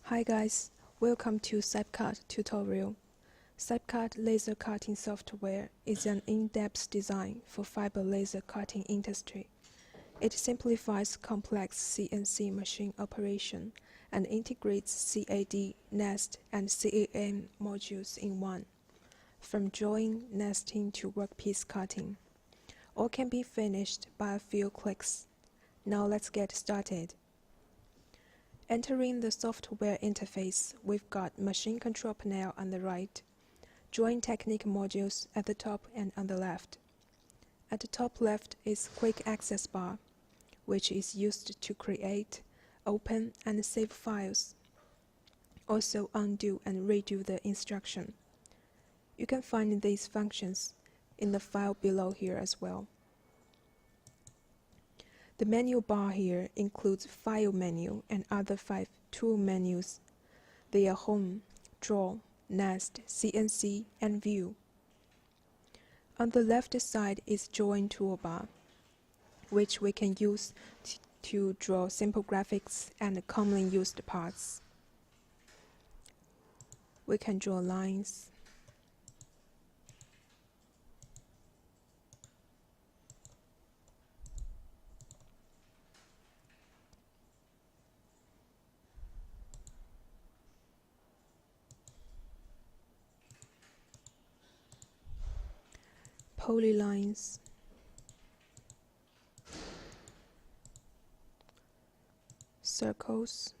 Hi guys, welcome to CypCut tutorial. CypCut laser cutting software is an in-depth design for fiber laser cutting industry. It simplifies complex CNC machine operation and integrates CAD, Nest, and CAM modules in one, from drawing, nesting to workpiece cutting. All can be finished by a few clicks. Now let's get started. Entering the software interface, we've got Machine Control Panel on the right, Drawing Technique modules at the top and on the left. At the top left is Quick Access Bar, which is used to create, open, and save files. Also undo and redo the instruction. You can find these functions in the file below here as well. The menu bar here includes File menu and other 5 tool menus. They are Home, Draw, Nest, CNC, and View. On the left side is Drawing toolbar, which we can use to draw simple graphics and commonly used parts. We can draw lines, polylines, circles,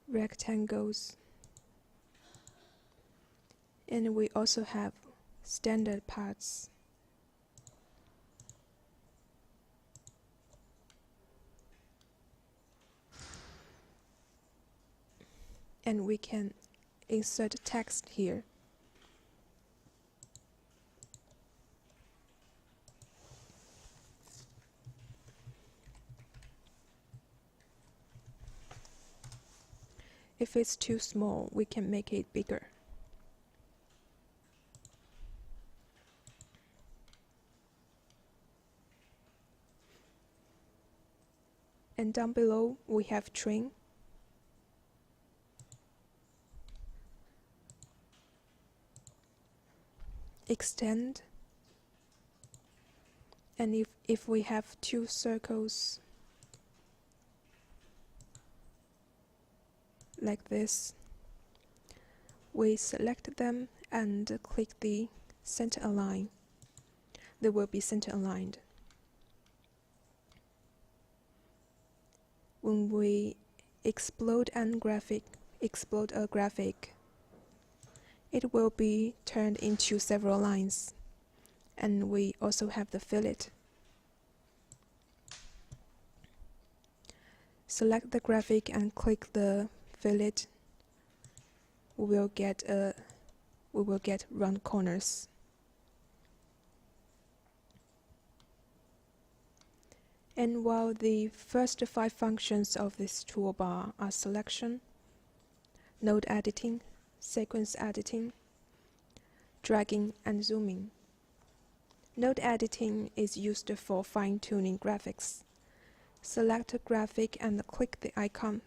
rectangles, and we also have standard parts. And we can insert text here. If it's too small, we can make it bigger. And down below, we have trim, extend, and if we have 2 circles like this, we select them and click the center align. They will be center aligned. When we explode a graphic, it will be turned into several lines. And we also have the fillet. Select the graphic and click the fillet. We will get round corners. And while the first 5 functions of this toolbar are selection, node editing, sequence editing, dragging, and zooming. Node editing is used for fine-tuning graphics. Select a graphic and click the icon.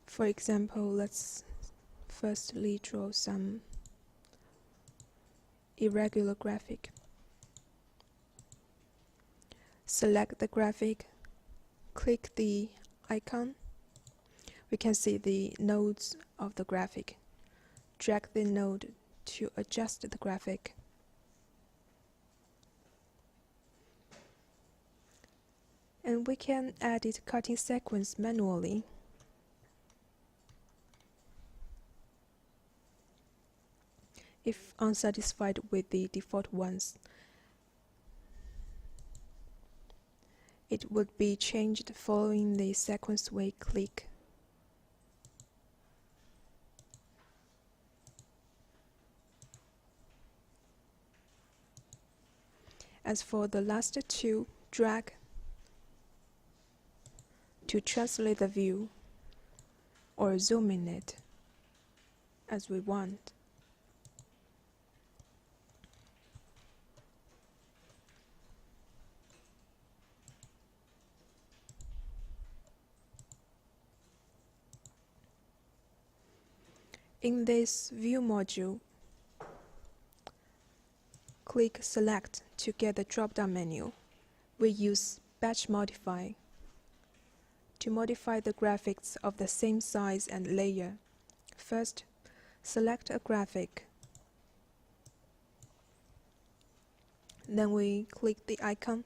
For example, let's firstly draw some irregular graphic. Select the graphic, click the icon. We can see the nodes of the graphic. Drag the node to adjust the graphic. And we can edit cutting sequence manually. If unsatisfied with the default ones, it would be changed following the sequence we click. As for the last 2, drag to translate the view or zoom in it as we want. In this View module, click Select to get the drop-down menu. We use Batch Modify to modify the graphics of the same size and layer. First, select a graphic. Then we click the icon,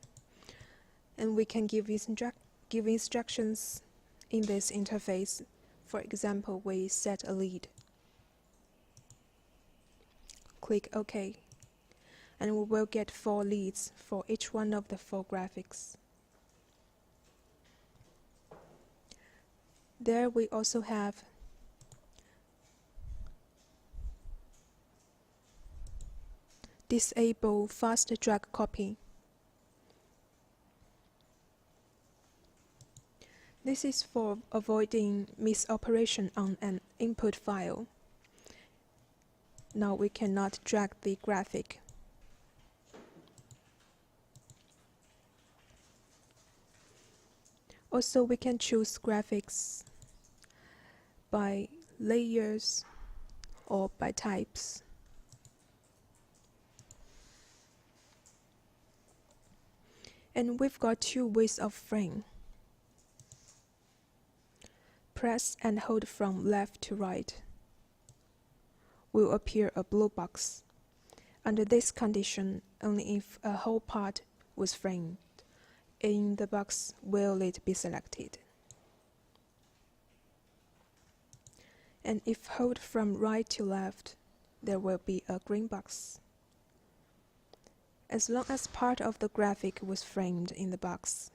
and we can give instructions in this interface. For example, we set a lead. Click OK, and we will get 4 leads for each one of the 4 graphics. There we also have Disable Fast Drag Copy. This is for avoiding misoperation on an input file. Now we cannot drag the graphic. Also, we can choose graphics by layers or by types. And we've got 2 ways of frame. Press and hold from left to right. Will appear a blue box. Under this condition, only if a whole part was framed in the box will it be selected. And if hold from right to left, there will be a green box. As long as part of the graphic was framed in the box,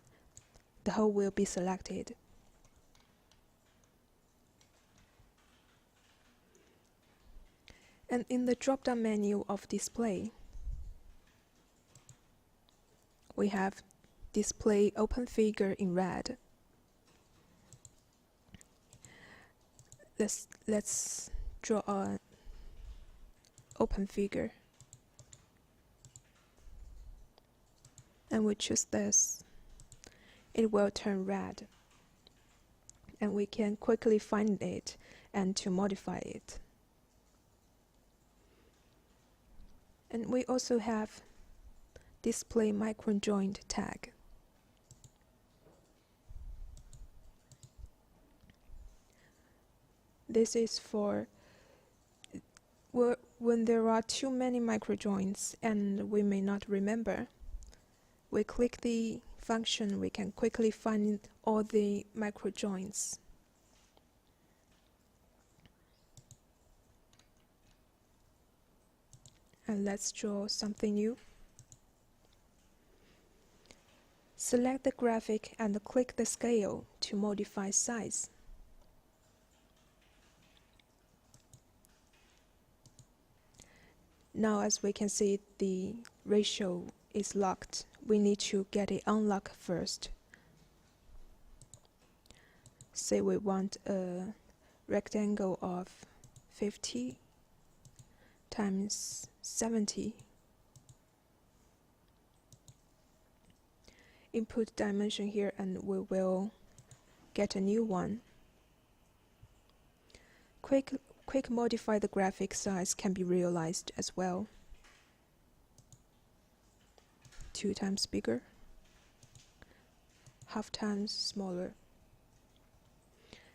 the whole will be selected. And in the drop-down menu of Display, we have Display Open Figure in red. Let's draw an open figure. And we choose this. It will turn red. And we can quickly find it and to modify it. And we also have Display Microjoint tag. This is for when there are too many microjoints and we may not remember. We click the function, we can quickly find all the microjoints. And let's draw something new. Select the graphic and click the scale to modify size. Now, as we can see, the ratio is locked. We need to get it unlocked first. Say we want a rectangle of 50 times 70. Input dimension here and we will get a new one. Quick modify the graphic size can be realized as well. 2 times bigger, half times smaller.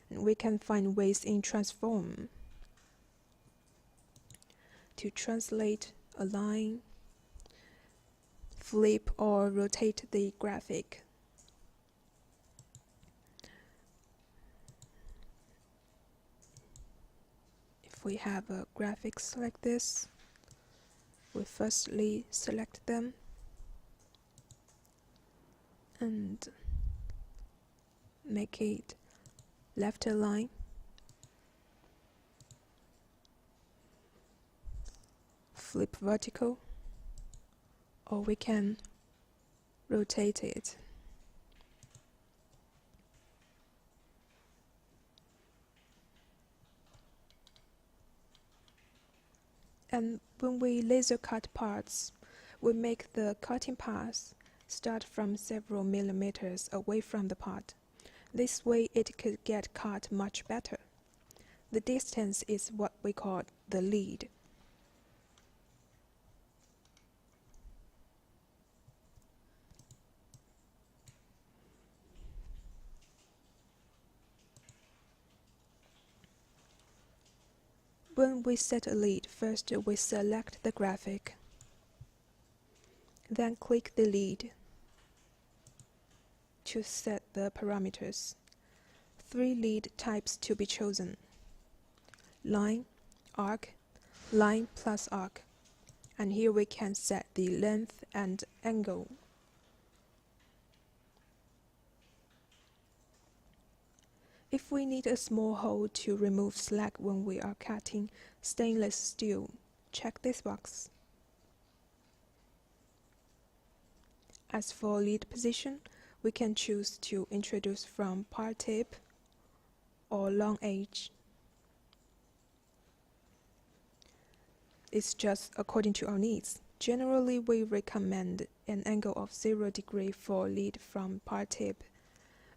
And we can find ways in transform to translate, align, flip or rotate the graphic. If we have graphics like this, we firstly select them and make it left align. Flip vertical, or we can rotate it. And when we laser cut parts, we make the cutting path start from several millimeters away from the part. This way it could get cut much better. The distance is what we call the lead. When we set a lead, first we select the graphic. Then click the lead to set the parameters. 3 lead types to be chosen: line, arc, line plus arc. And here we can set the length and angle. If we need a small hole to remove slack when we are cutting stainless steel, check this box. As for lead position, we can choose to introduce from part tip or long edge. It's just according to our needs. Generally, we recommend an angle of 0 degree for lead from part tip,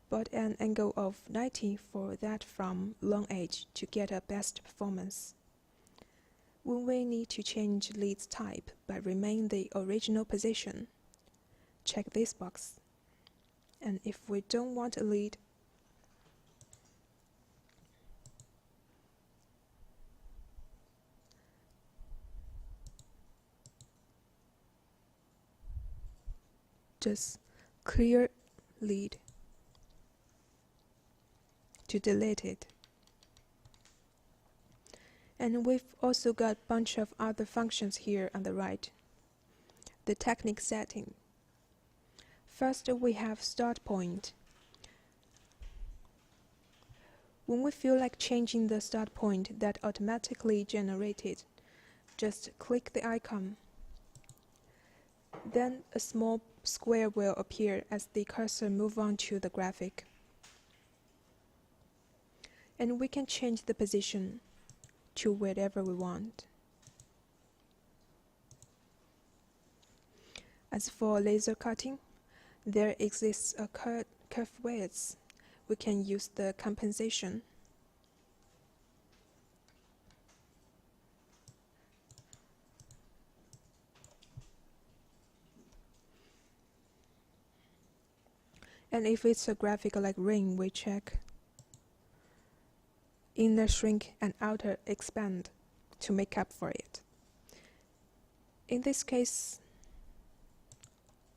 but an angle of 90 for that from long edge to get a best performance. When we need to change lead's type but remain the original position, check this box. And if we don't want a lead, just clear lead to delete it. And we've also got a bunch of other functions here on the right. The technique setting. First, we have start point. When we feel like changing the start point that automatically generated, just click the icon. Then a small square will appear as the cursor moves on to the graphic. And we can change the position to wherever we want. As for laser cutting, there exists a curve width. We can use the compensation. And if it's a graphic like ring, we check inner shrink and outer expand to make up for it. In this case,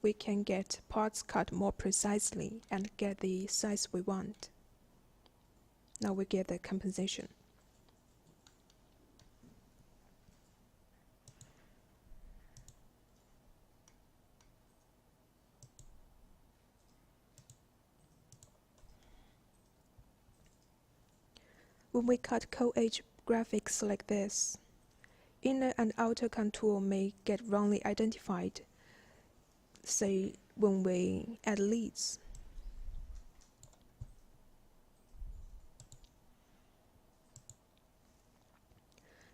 we can get parts cut more precisely and get the size we want. Now we get the compensation. When we cut co-edge graphics like this, inner and outer contour may get wrongly identified, say when we add leads.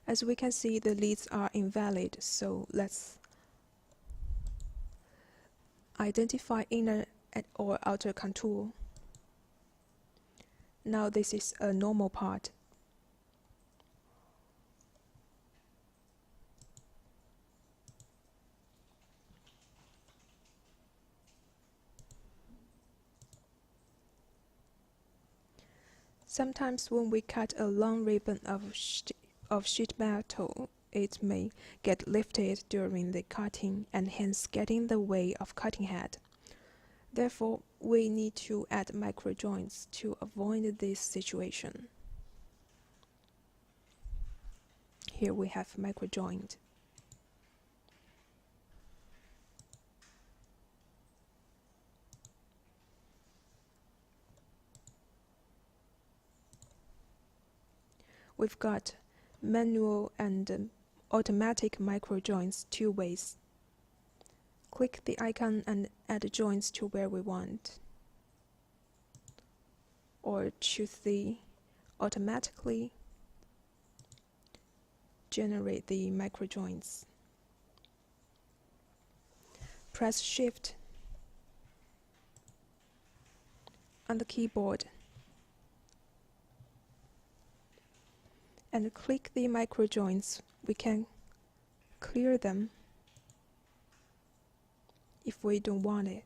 As we can see, the leads are invalid, so let's identify inner or outer contour. Now this is a normal part. Sometimes when we cut a long ribbon of sheet metal, it may get lifted during the cutting and hence get in the way of cutting head. Therefore, we need to add micro joints to avoid this situation. Here we have micro joint. We've got manual and automatic micro joints 2 ways. Click the icon and add joints to where we want. Or choose the automatically generate the micro joints. Press Shift on the keyboard. and click the micro joints, we can clear them if we don't want it.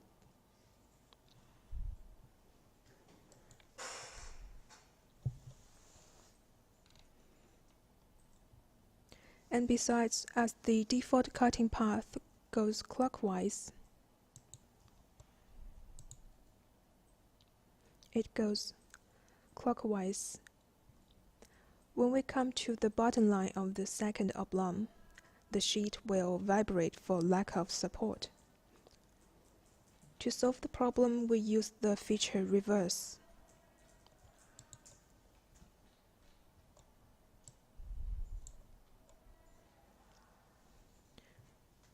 And besides, as the default cutting path goes clockwise, it goes clockwise. When we come to the bottom line of the second oblong, the sheet will vibrate for lack of support. To solve the problem, we use the feature reverse.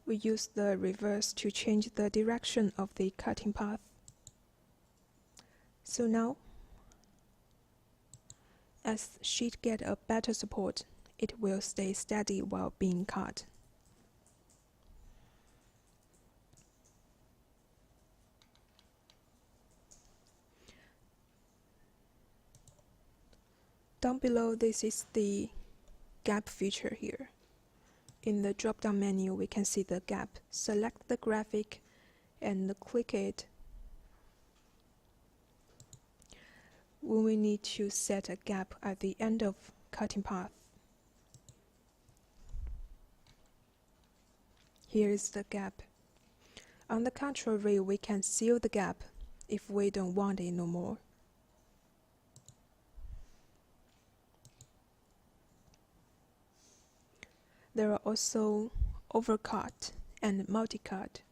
We use the reverse to change the direction of the cutting path. So now, as sheet get a better support, it will stay steady while being cut. Down below, this is the gap feature here. In the drop-down menu, we can see the gap. Select the graphic and click it when we need to set a gap at the end of cutting path. Here is the gap. On the contrary, we can seal the gap if we don't want it no more. There are also overcut and multi-cut.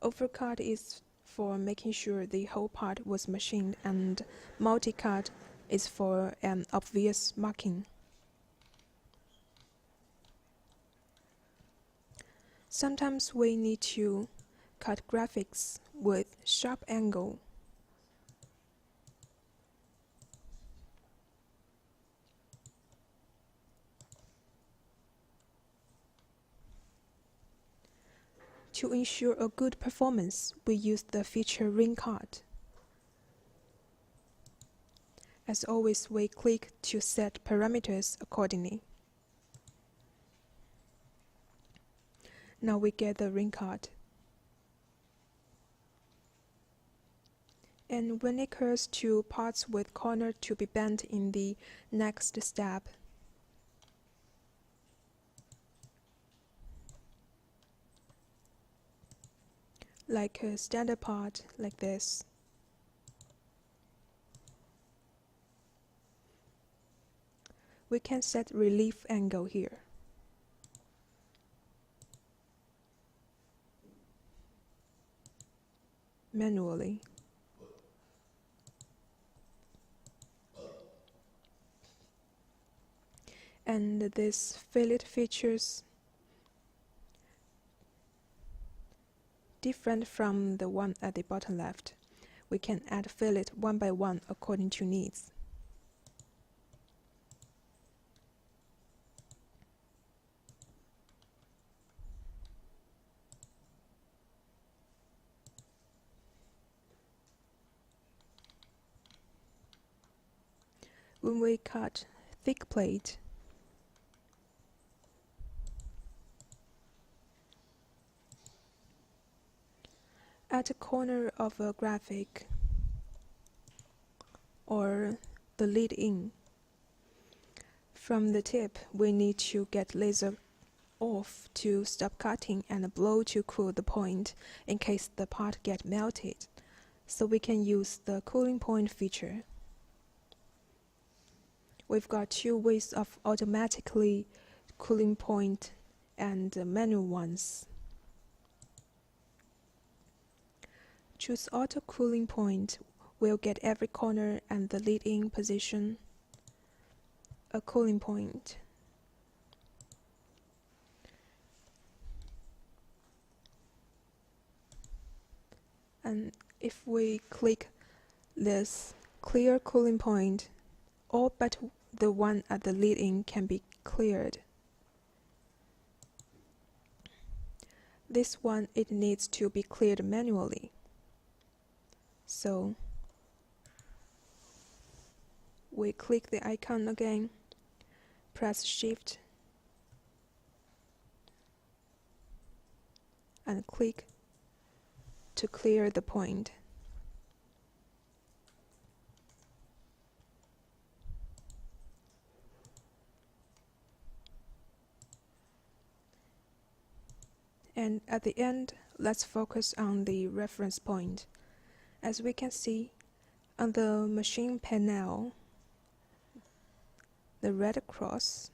Overcut is for making sure the whole part was machined, and multi-cut is for an obvious marking. Sometimes we need to cut graphics with sharp angle. To ensure a good performance, we use the feature ring cut. As always, we click to set parameters accordingly. Now we get the ring cut. And when it occurs to parts with corner to be bent in the next step, like a standard part like this, we can set relief angle here. Manually. And this fillet features different from the one at the bottom left. We can add fillet one by one according to needs. When we cut thick plate, at a corner of a graphic or the lead in, from the tip we need to get laser off to stop cutting and blow to cool the point in case the part get melted, so we can use the cooling point feature. We've got two ways of automatically cooling point and manual ones. Choose auto cooling point. We'll get every corner and the lead-in position a cooling point. And if we click this clear cooling point, all but the one at the lead-in can be cleared. This one, it needs to be cleared manually. So we click the icon again, press Shift and click to clear the point. And at the end, let's focus on the reference point. As we can see, on the machine panel, the red cross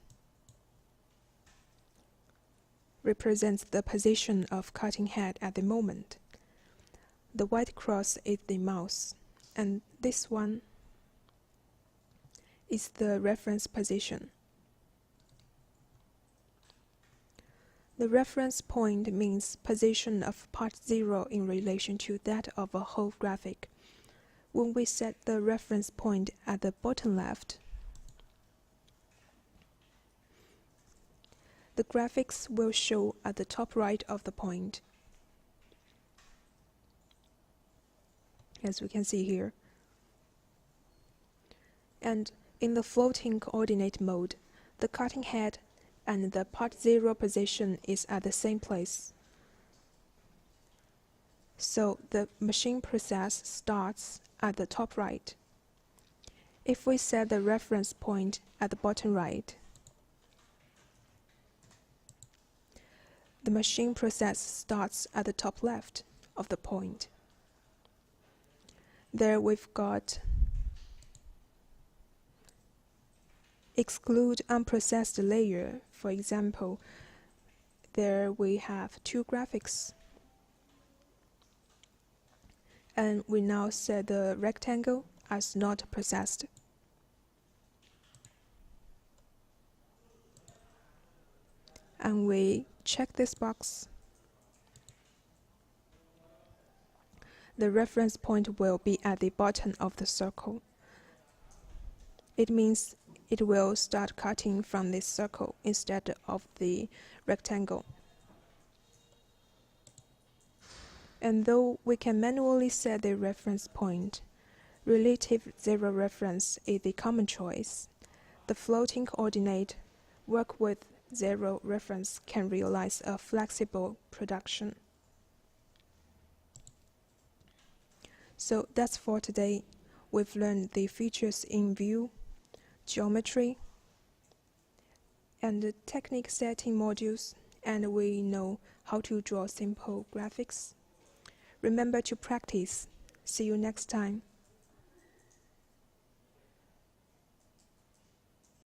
represents the position of cutting head at the moment. The white cross is the mouse, and this one is the reference position. The reference point means position of part 0 in relation to that of a whole graphic. When we set the reference point at the bottom left, the graphics will show at the top right of the point, as we can see here. And in the floating coordinate mode, the cutting head and the part 0 position is at the same place. So the machine process starts at the top right. If we set the reference point at the bottom right, the machine process starts at the top left of the point. There we've got exclude unprocessed layer. For example, there we have 2 graphics. And we now set the rectangle as not processed. And we check this box. The reference point will be at the bottom of the circle. It means it will start cutting from this circle instead of the rectangle. And though we can manually set the reference point, relative zero reference is the common choice. The floating coordinate work with zero reference can realize a flexible production. So that's for today. We've learned the features in view, geometry, and the technique setting modules, and we know how to draw simple graphics. Remember to practice. See you next time.